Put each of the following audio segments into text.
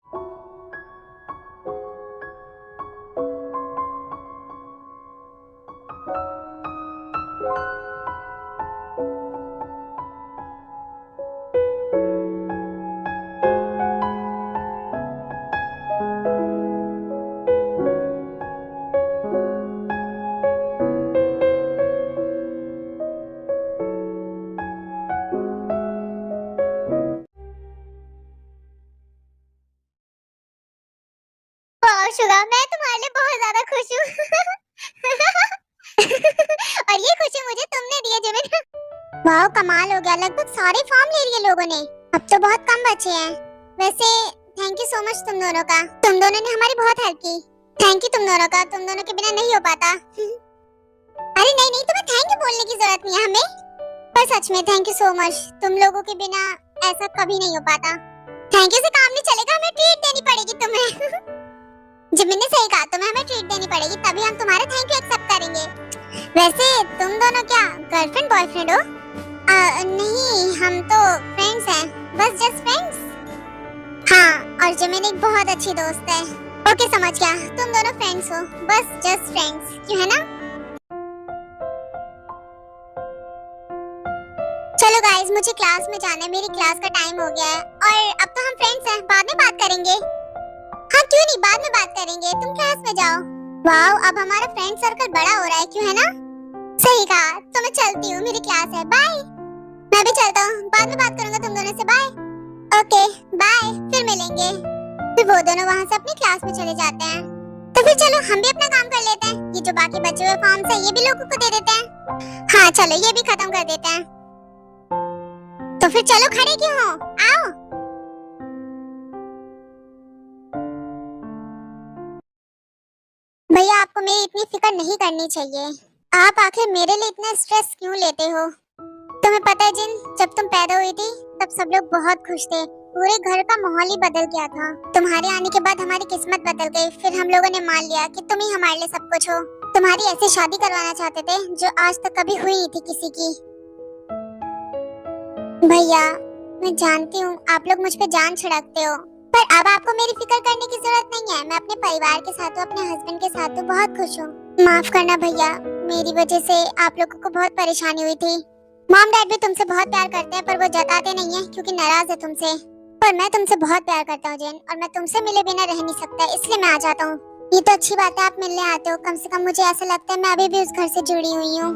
वाह शुगा, मैं तुम्हारे लिए बहुत ज्यादा खुश हूँ। और ये खुशी मुझे तुमने दी है जिमिन। वाह कमाल हो गया, लगभग सारे फॉर्म ले लिए लोगों ने। अब तो बहुत कम बचे हैं। वैसे थैंक यू सो मच तुम दोनों का, तुम दोनों ने हमारी बहुत हेल्प की। थैंक यू तुम दोनों का, तुम दोनों के बिना नहीं हो पाता। अरे नहीं नहीं, तुम्हें थैंक यू बोलने की जरूरत नहीं है हमें, पर सच में थैंक यू सो मच। तुम लोगों के बिना ऐसा कभी नहीं हो पाता। थैंक यू से काम नहीं चलेगा, हमें ट्रीट देनी पड़ेगी तुम्हें। जिमिन ने सही कहा, तुम्हें हमें ट्रीट देनी पड़ेगी, तभी हम तुम्हारा थैंक यू एक्सेप्ट करेंगे। वैसे तुम दोनों क्या गर्लफ्रेंड बॉयफ्रेंड हो? नहीं, हम तो फ्रेंड्स हैं, बस जस्ट फ्रेंड्स। हाँ, और जिमिन एक बहुत अच्छी दोस्त है। ओके समझ गया, तुम दोनों फ्रेंड्स हो, बस जस्ट फ्रेंड्स, क्यों है ना? चलो गाइस, मुझे क्लास में जाना है, मेरी क्लास का टाइम हो गया है। और अब तो हम फ्रेंड्स हैं, बाद में बात करेंगे। हाँ क्यों नहीं, बाद में बात करेंगे, तुम क्लास में जाओ। वाओ, अब हमारा फ्रेंड सर्कल बड़ा हो रहा है, क्यों है ना? सही कहा, तो मैं चलती हूँ, मेरी क्लास है, बाय। मैं भी चलता हूँ, बाद में बात करूंगा तुम दोनों से, बाय। ओके बाय, फिर मिलेंगे। फिर वो दोनों वहाँ से अपनी क्लास में चले जाते हैं। तो फिर चलो हम भी अपना काम कर लेते हैं, ये जो बाकी बचे हुए फॉर्म्स हैं ये भी लोगों को दे देते हैं। हाँ चलो ये भी खत्म कर देते हैं। तो फिर चलो, खड़े क्यों हो, आओ। भैया आपको मेरी इतनी फिक्र नहीं करनी चाहिए, आप आखिर मेरे लिए इतना स्ट्रेस क्यों लेते हो? तुम्हें पता है जिन, जब तुम पैदा हुई थी तब सब लोग बहुत खुश थे, पूरे घर का माहौल ही बदल गया था। तुम्हारे आने के बाद हमारी किस्मत बदल गई, फिर हम लोगों ने मान लिया कि तुम ही हमारे लिए सब कुछ हो। तुम्हारी ऐसी शादी करवाना चाहते थे जो आज तक कभी हुई नहीं थी किसी की। भैया मैं जानती हूँ आप लोग मुझ पे जान छिड़कते हो, पर अब आपको मेरी फिक्र करने की जरूरत नहीं है। मैं अपने परिवार के साथ, अपने हस्बैंड के साथ बहुत खुश हूँ। माफ करना भैया, मेरी वजह से आप लोगों को बहुत परेशानी हुई थी। मॉम डैड भी तुमसे बहुत प्यार करते हैं, पर वो जताते नहीं है क्योंकि नाराज है तुमसे। पर मैं तुमसे बहुत प्यार करता हूँ जिन, और मैं तुमसे मिले बिना रह नहीं सकता, इसलिए मैं आ जाता हूँ। ये तो अच्छी बात है आप मिलने आते हो, कम से कम मुझे ऐसा लगता है मैं अभी भी उस घर से जुड़ी हुई हूँ।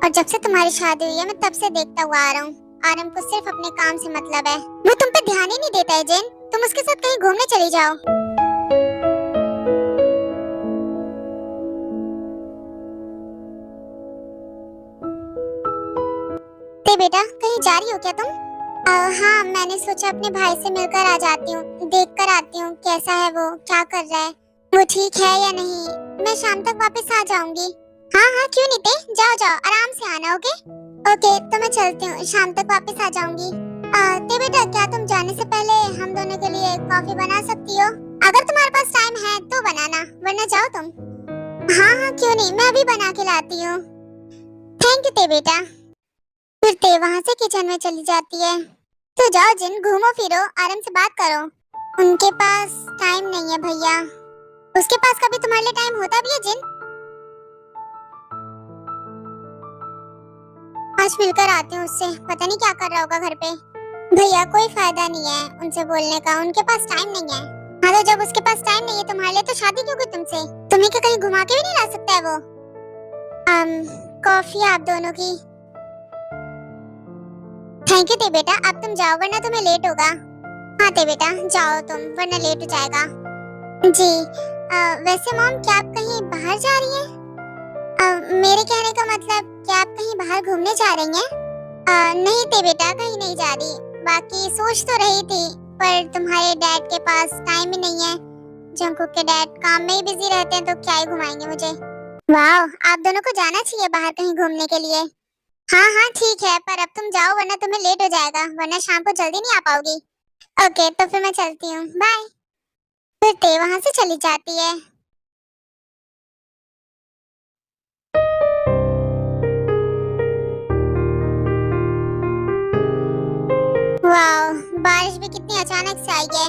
और जब से तुम्हारी शादी हुई है मैं तब से देखता हुआ आ रहा हूँ, आरम को सिर्फ अपने काम से मतलब है। वो तुम पे ध्यान ही नहीं देता है जिन, तुम उसके साथ कहीं घूमने चली जाओ। ते बेटा कहीं जा रही हो क्या तुम? हाँ मैंने सोचा अपने भाई से मिलकर आ जाती हूँ, देख कर आती हूँ कैसा है वो, क्या कर रहा है, वो ठीक है या नहीं। मैं शाम तक वापस आ जाऊंगी। हाँ हाँ क्यों नहीं ते, जाओ जाओ आराम से आना। ओके ओके, तो मैं चलती हूँ, शाम तक वापस आ जाऊंगी। ते बेटा क्या तुम जाने से पहले हम दोनों के लिए कॉफी बना सकती हो? अगर तुम्हारे पास टाइम है तो बनाना, वरना जाओ तुम। हाँ हाँ क्यों नहीं, मैं अभी बना के लाती हूँ। थैंक यू ते बेटा। फिर ते वहाँ से किचन में चली जाती है। तो जाओ जिन, घूमो फिरो, आराम से बात करो। उनके पास टाइम नहीं है भैया। उसके पास कभी तुम्हारे लिए टाइम होता भी है जिन? आज मिलकर आती हूँ उससे, पता नहीं क्या कर रहा होगा घर पे। भैया कोई फायदा नहीं है उनसे बोलने का, उनके पास टाइम नहीं है। हाँ तो जब उसके पास टाइम नहीं है तुम्हारे लिए, तो शादी क्यों की तुमसे? तुम्हें क्या कहीं घुमा के भी नहीं ला सकता है वो? कॉफी आप दोनों की। थैंक यू ते बेटा, अब तुम जाओ वरना तुम्हें लेट होगा। हाँ ते बेटा जाओ तुम, वरना लेट हो जाएगा। जी वैसे मॉम क्या आप कहीं बाहर जा रही हैं? मेरे कहने का मतलब क्या आप कहीं बाहर घूमने जा रही हैं? नहीं ते बेटा कहीं नहीं जा रही, बाकी सोच तो रही थी पर तुम्हारे डैड के पास टाइम ही नहीं है। जंकुक के डैड काम में ही बिजी रहते हैं, तो क्या ही घुमाएंगे मुझे। वाह आप दोनों को जाना चाहिए बाहर कहीं घूमने के लिए। हाँ हाँ ठीक है, पर अब तुम जाओ वरना तुम्हें लेट हो जाएगा, वरना शाम को जल्दी नहीं आ पाओगी। ओके तो फिर मैं चलती हूँ, बाय। फिर ते वहाँ से चली जाती है। वाह बारिश भी कितनी अचानक से आई है।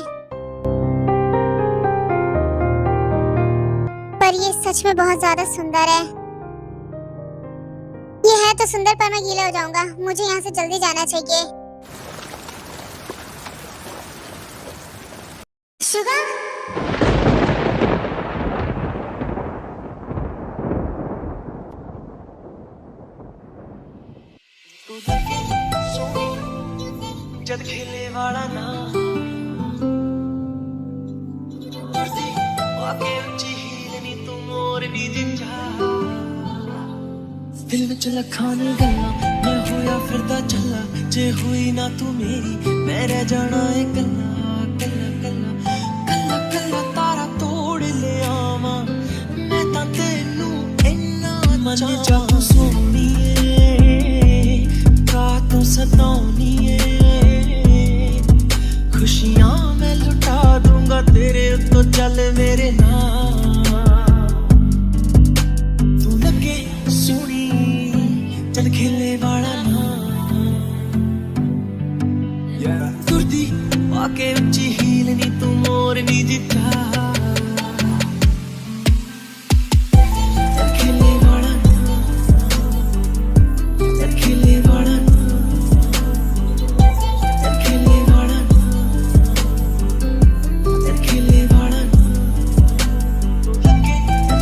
पर ये सच में बहुत ज्यादा सुंदर है। ये है तो सुंदर, पर मैं गीला हो जाऊंगा। मुझे यहाँ से जल्दी जाना चाहिए। शुगर, जद खेले वाला ना आके उच्ची हील नी तू मोर नी जिंजा दिल विच लखां नी गल्लां मैं होया फिरदा चला जे हुई ना तू मेरी मैं रह जाना है कल्ला कल्ला कल्ला कल्ला कल्ला तारा तोड़ ले आवा मैं तां तेनू इन्ना मन जा सोहणीए का तू सताउणीए खुशियां मैं लुटा दूंगा तेरे तो चल मेरे नाम तू लगे सोनी चल खेले वाला ना तुरदी आके उच्ची हील नी तू मोर नी जिता चल खेले वाला ना चल खेले वाला ना चल खेले वाला ना चल खेले वाला ना लगे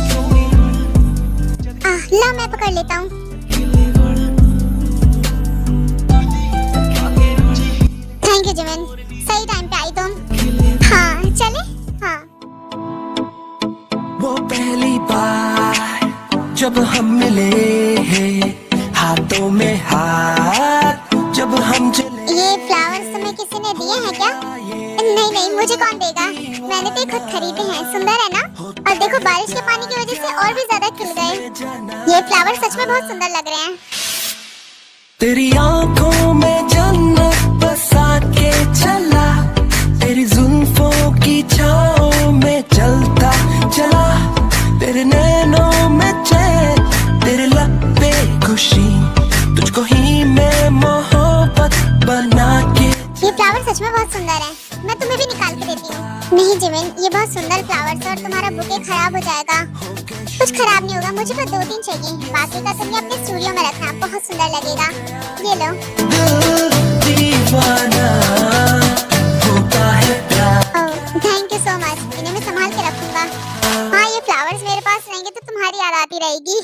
सोनी वाला ला मैं पकड़ लेता हूँ। खेले वाला ना आके उच्ची थैंक यू जिमिन, सही टाइम पे आई तुम। हाँ चले। हाँ वो पहली बार जब हम मिले हाथों में हाथ जब हम चले ये फ्लावर्स तुम्हें किसी ने दिए हैं क्या? नहीं नहीं, मुझे कौन देगा, मैंने तो ये खुद खरीदे हैं। सुंदर है ना? और देखो बारिश के पानी की वजह से और भी ज्यादा खिल गए। ये फ्लावर्स सच में बहुत सुंदर लग रहे हैं। तेरी आंखों में जन्नत बसा के चला तेरी जुल्फों की छाओं में चलता चला तेरे नैनों में चैन तेरे लब पे खुशी तुझको ही मैं मोहब्बत बना के ये फ्लावर सच में बहुत सुंदर है, मैं तुम्हें भी निकाल के देती हूँ। नहीं जिमिन, ये बहुत सुंदर फ्लावर्स है और तुम्हारा बुके खराब हो जाएगा। कुछ खराब नहीं होगा, मुझे बस 2-3 चाहिए। बाकी का तुमने अपने स्टूडियो में रखना, बहुत सुंदर लगेगा। ये लो। दिल दीवाना होता है प्यार थैंक यू सो मच, इन्हें मैं संभाल के रखूंगा। हाँ ये फ्लावर्स मेरे पास रहेंगे तो तुम्हारी याद आती रहेगी।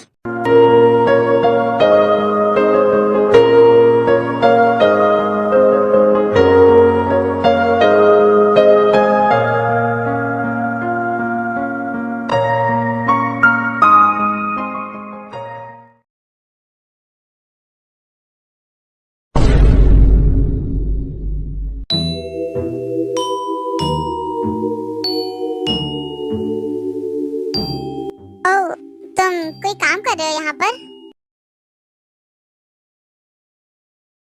ओह, तुम कोई काम कर रहे हो यहाँ पर?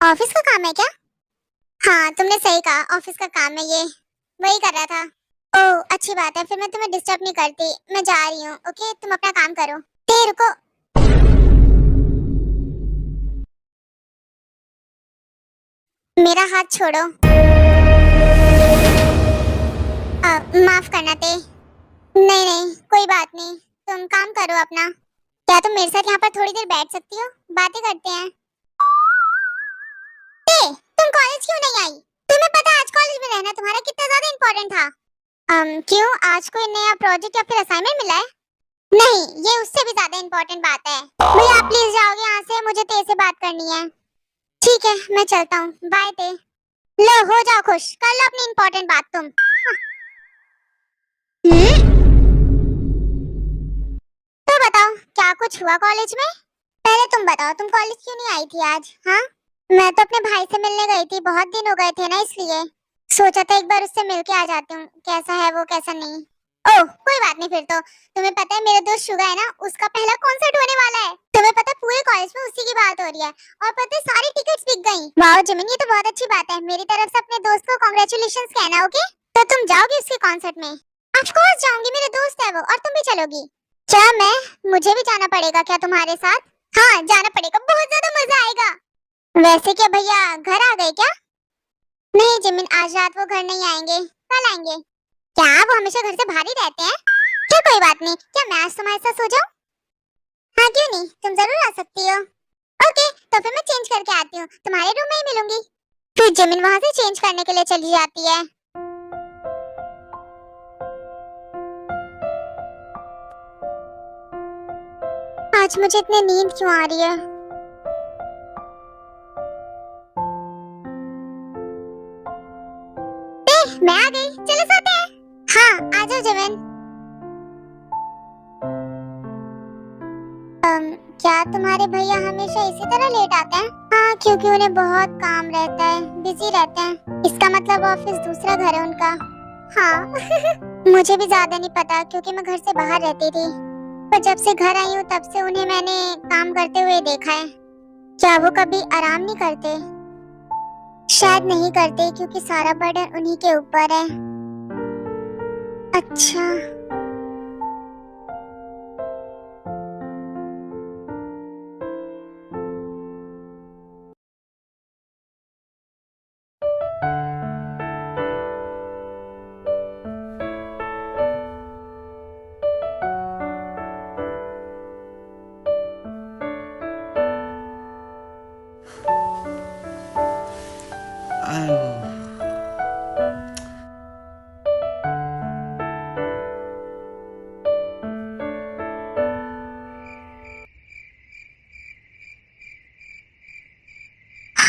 ऑफिस का काम है क्या? हाँ तुमने सही कहा, ऑफिस का काम है ये, वही कर रहा था। ओह अच्छी बात है, फिर मैं तुम्हें डिस्टर्ब नहीं करती, मैं जा रही हूँ। ओके तुम अपना काम करो। रुको, मेरा हाथ छोड़ो। माफ करना ते। नहीं नहीं कोई बात नहीं, तुम काम करो अपना। क्या तुम मेरे साथ यहाँ पर थोड़ी देर बैठ सकती हो? बातें करते हैं। तुम कॉलेज क्यों नहीं आई? तुम्हें पता है आज कॉलेज में रहना तुम्हारा कितना ज्यादा इम्पोर्टेंट था। क्यों, आज कोई नया प्रोजेक्ट या फिर असाइनमेंट मिला है? नहीं, ये उससे भी ज्यादा इम्पोर्टेंट बात है। भैया आप प्लीज जाओगे यहाँ से, मुझे तेरे से बात करनी है। ठीक है मैं चलता हूँ, बाय ते। लो हो जाओ खुश, कर लो अपनी इम्पोर्टेंट बात तुम। तो बताओ क्या कुछ हुआ कॉलेज में? पहले तुम बताओ, तुम कॉलेज क्यों नहीं आई थी आज? हाँ मैं तो अपने भाई से मिलने गई थी, बहुत दिन हो गए थे ना, इसलिए सोचा था एक बार उससे मिलके आ जाती हूँ, कैसा है वो कैसा नहीं। ओह कोई बात नहीं फिर तो। तुम्हें पता है मेरे दोस्त शुगा है ना, उसका पहला कॉन्सर्ट होने वाला है। तुम्हें पता है पूरे कॉलेज में उसी की बात हो रही है, और पता है सारी टिकट्स बिक गई। वाओ जिमिन, ये तो बहुत अच्छी बात है। मेरी तरफ से अपने दोस्त को कांग्रेचुलेशंस कहना। ओके तो तुम जाओगी उसके कॉन्सर्ट में? ऑफ कोर्स जाऊंगी, मेरे दोस्त है वो। और तुम भी चलोगी? क्या मैं, मुझे भी जाना पड़ेगा क्या तुम्हारे साथ? हाँ जाना पड़ेगा, बहुत ज्यादा मजा आएगा। वैसे क्या भैया घर आ गए क्या? नहीं जिमिन, आज रात वो घर नहीं आएंगे, कल आएंगे। क्या वो हमेशा घर से बाहर ही रहते हैं? क्या कोई बात नहीं, क्या मैं आज तुम्हारे साथ सो जाऊं? हाँ क्यों नहीं, तुम जरूर आ सकती हो। ओके, तो फिर मैं चेंज करके आती हूँ, तुम्हारे रूम में ही मिलूंगी। फिर जिमिन वहाँ से चेंज करने के लिए चली जाती है। आज मुझे इतनी नींद क्यों आ रही है? मैं आ गई, चलो सोते हैं। हाँ आ जाओ जिमिन। क्या तुम्हारे भैया हमेशा इसी तरह लेट आते हैं? हाँ, क्योंकि उन्हें बहुत काम रहता है, बिजी रहते हैं। इसका मतलब ऑफिस दूसरा घर है उनका। हाँ मुझे भी ज्यादा नहीं पता क्योंकि मैं घर से बाहर रहती थी, पर जब से घर आई हूँ तब से उन्हें मैंने काम करते हुए देखा है। क्या वो कभी आराम नहीं करते? शायद नहीं करते क्योंकि सारा बर्डन उन्हीं के ऊपर है। अच्छा,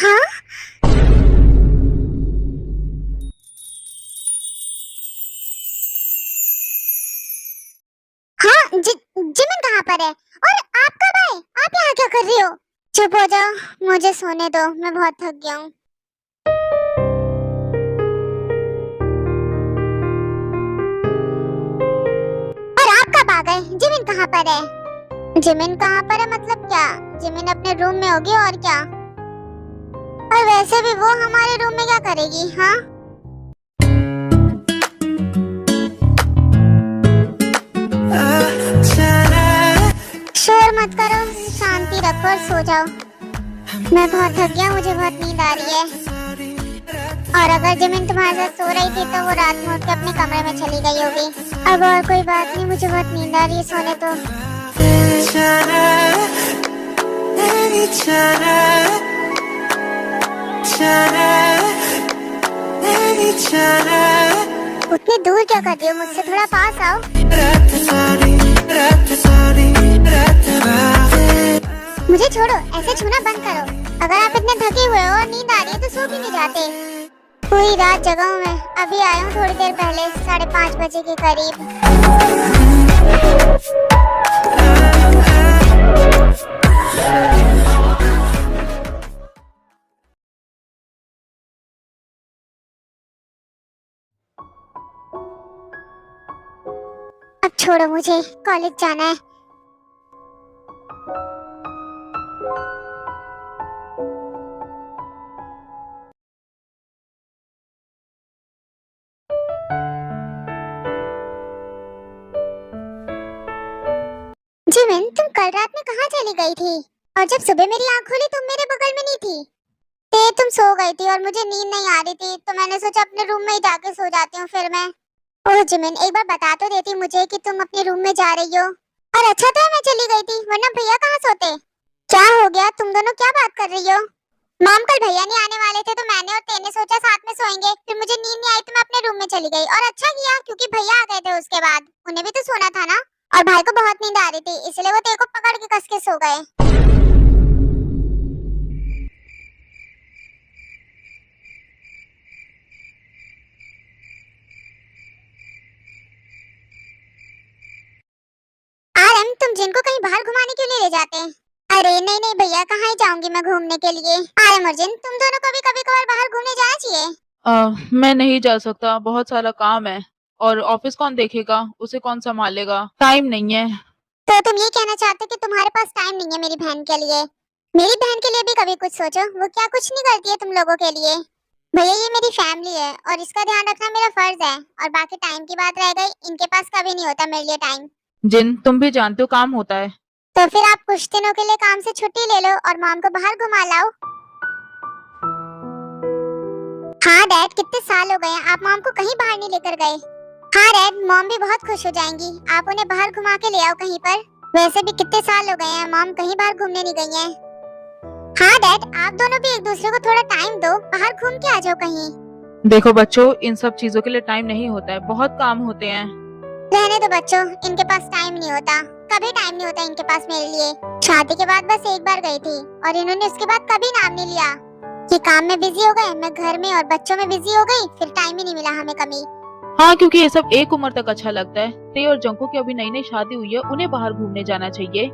हाँ हाँ, जिमिन कहाँ पर है? और आप कब आए? आप यहाँ क्या कर रही हो? चुप हो जाओ, मुझे सोने दो, मैं बहुत थक गया हूँ। और आप कब आ गए? जिमिन कहाँ पर है? जिमिन कहाँ पर है मतलब क्या? जिमिन अपने रूम में होगी और क्या। और वैसे भी वो हमारे रूम में क्या करेगी? हाँ, शोर मत करो, शांति रखो और सो जाओ। मैं बहुत थक गया, मुझे बहुत नींद आ रही है। और अगर जिमिन तुम्हारे साथ सो रही थी तो वो रात में उठ के अपने कमरे में चली गई होगी। अब और कोई बात नहीं, मुझे बहुत नींद आ रही है, सोने दो। उतनी दूर क्या कर रही हो मुझसे? थोड़ा पास आओ। मुझे छोड़ो, ऐसे छूना बंद करो। अगर आप इतने थके हुए हो और नींद आ रही है तो सो क्यों नहीं जाते? पूरी रात जगा हूँ मैं, अभी आया हूँ थोड़ी देर पहले, 5:30 बजे के करीब। अब छोड़ो, मुझे कॉलेज जाना है। जिमिन, तुम कल रात में कहाँ चली गई थी? और जब सुबह मेरी आँख खोली तुम मेरे बगल में नहीं थी। तुम सो गई थी और मुझे नींद नहीं आ रही थी तो मैंने सोचा अपने रूम में ही जाके सो जाती हूँ फिर मैं। ओह जिमिन, एक बार बता तो देती मुझे कि तुम अपने रूम में जा रही हो। और अच्छा तो मैं चली गई थी, वरना भैया कहाँ सोते? क्या हो गया, तुम दोनों क्या बात कर रही हो? मॉम, कल भैया नहीं आने वाले थे तो मैंने और तेने सोचा साथ में सोएंगे, फिर मुझे नींद नहीं आई तो मैं अपने रूम में चली गई। और अच्छा किया क्योंकि भैया आ गए थे उसके बाद, उन्हें भी तो सोना था ना। और भाई को बहुत नींद आ रही थी इसलिए वो तेरे को पकड़ के कस के सो गए। आरम, तुम जिनको कहीं बाहर घुमाने क्यों नहीं ले जाते? अरे नहीं नहीं भैया, कहाँ ही जाऊंगी मैं घूमने के लिए। आरम और जिन, तुम दोनों को भी कभी कभार बाहर घूमने जाना चाहिए। मैं नहीं जा सकता, बहुत सारा काम है और ऑफिस कौन देखेगा, उसे कौन संभालेगा, टाइम नहीं है। तो तुम ये कहना चाहते हो कि तुम्हारे पास टाइम नहीं है मेरी बहन के लिए? मेरी बहन के लिए भी कभी कुछ सोचो, वो क्या कुछ नहीं करती है तुम लोगों के लिए। भैया ये मेरी फैमिली है और इसका ध्यान रखना मेरा फर्ज है। और बाकी टाइम की बात रह गई, इनके पास कभी नहीं होता मेरे लिए टाइम। जिन, तुम भी जानते हो काम होता है। तो फिर आप कुछ दिनों के लिए काम से छुट्टी ले लो और मॉम को बाहर घुमा लाओ। हाँ डैड, कितने साल हो गए हैं आप मॉम को कहीं बाहर नहीं लेकर गए। हाँ डैड, मॉम भी बहुत खुश हो जाएंगी। आप उन्हें बाहर घुमा के ले आओ कहीं पर। वैसे भी कितने साल हो गए हैं मॉम कहीं बाहर घूमने नहीं गई हैं। हाँ डैड, आप दोनों भी एक दूसरे को थोड़ा टाइम दो, बाहर घूम के आ जाओ कहीं। देखो बच्चों, इन सब चीजों के लिए टाइम नहीं होता है, बहुत काम होते हैं। रहने दो बच्चों, इनके पास टाइम नहीं होता, कभी टाइम नहीं होता इनके पास मेरे लिए। शादी के बाद बस एक बार गई थी और इन्होंने उसके बाद कभी नाम नहीं लिया। ये काम में बिजी हो गए, मैं घर में और बच्चों में बिजी हो गई, फिर टाइम ही नहीं मिला हमें कभी। हाँ, क्योंकि ये सब एक उम्र तक अच्छा लगता है। ते और जंको की अभी नई नई शादी हुई है, उन्हें बाहर घूमने जाना चाहिए।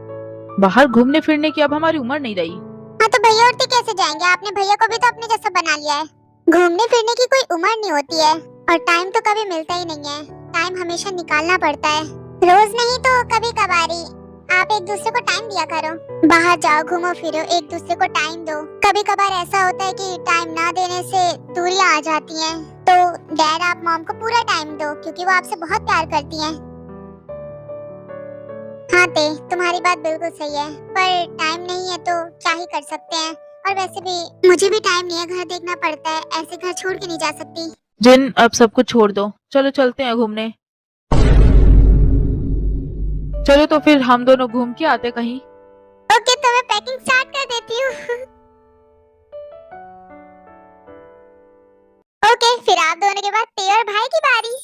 बाहर घूमने फिरने की अब हमारी उम्र नहीं रही। हाँ तो भैया और ते कैसे जाएंगे? आपने भैया को भी तो अपने जैसा बना लिया है। घूमने फिरने की कोई उम्र नहीं होती है और टाइम तो कभी मिलता ही नहीं है। टाइम हमेशा निकालना पड़ता है, रोज नहीं तो कभी कभारी। आप एक दूसरे को टाइम दिया करो, बाहर जाओ, घूमो फिरो, एक दूसरे को टाइम दो। कभी कभार ऐसा होता है कि टाइम ना देने से दूरियां आ जाती हैं। तो डैड, आप मॉम को पूरा टाइम दो क्योंकि वो आपसे बहुत प्यार करती हैं। हाँ ते, तुम्हारी बात बिल्कुल सही है, पर टाइम नहीं है तो क्या ही कर सकते हैं। और वैसे भी मुझे भी टाइम नहीं है, घर देखना पड़ता है, ऐसे घर छोड़ के नहीं जा सकती। जिन, अब सब कुछ छोड़ दो, चलो चलते हैं घूमने। चलो तो फिर हम दोनों घूम के आते कहीं। ओके, तो मैं पैकिंग स्टार्ट कर देती हूँ। ओके, फिर आप दोनों के बाद ते और भाई की बारी।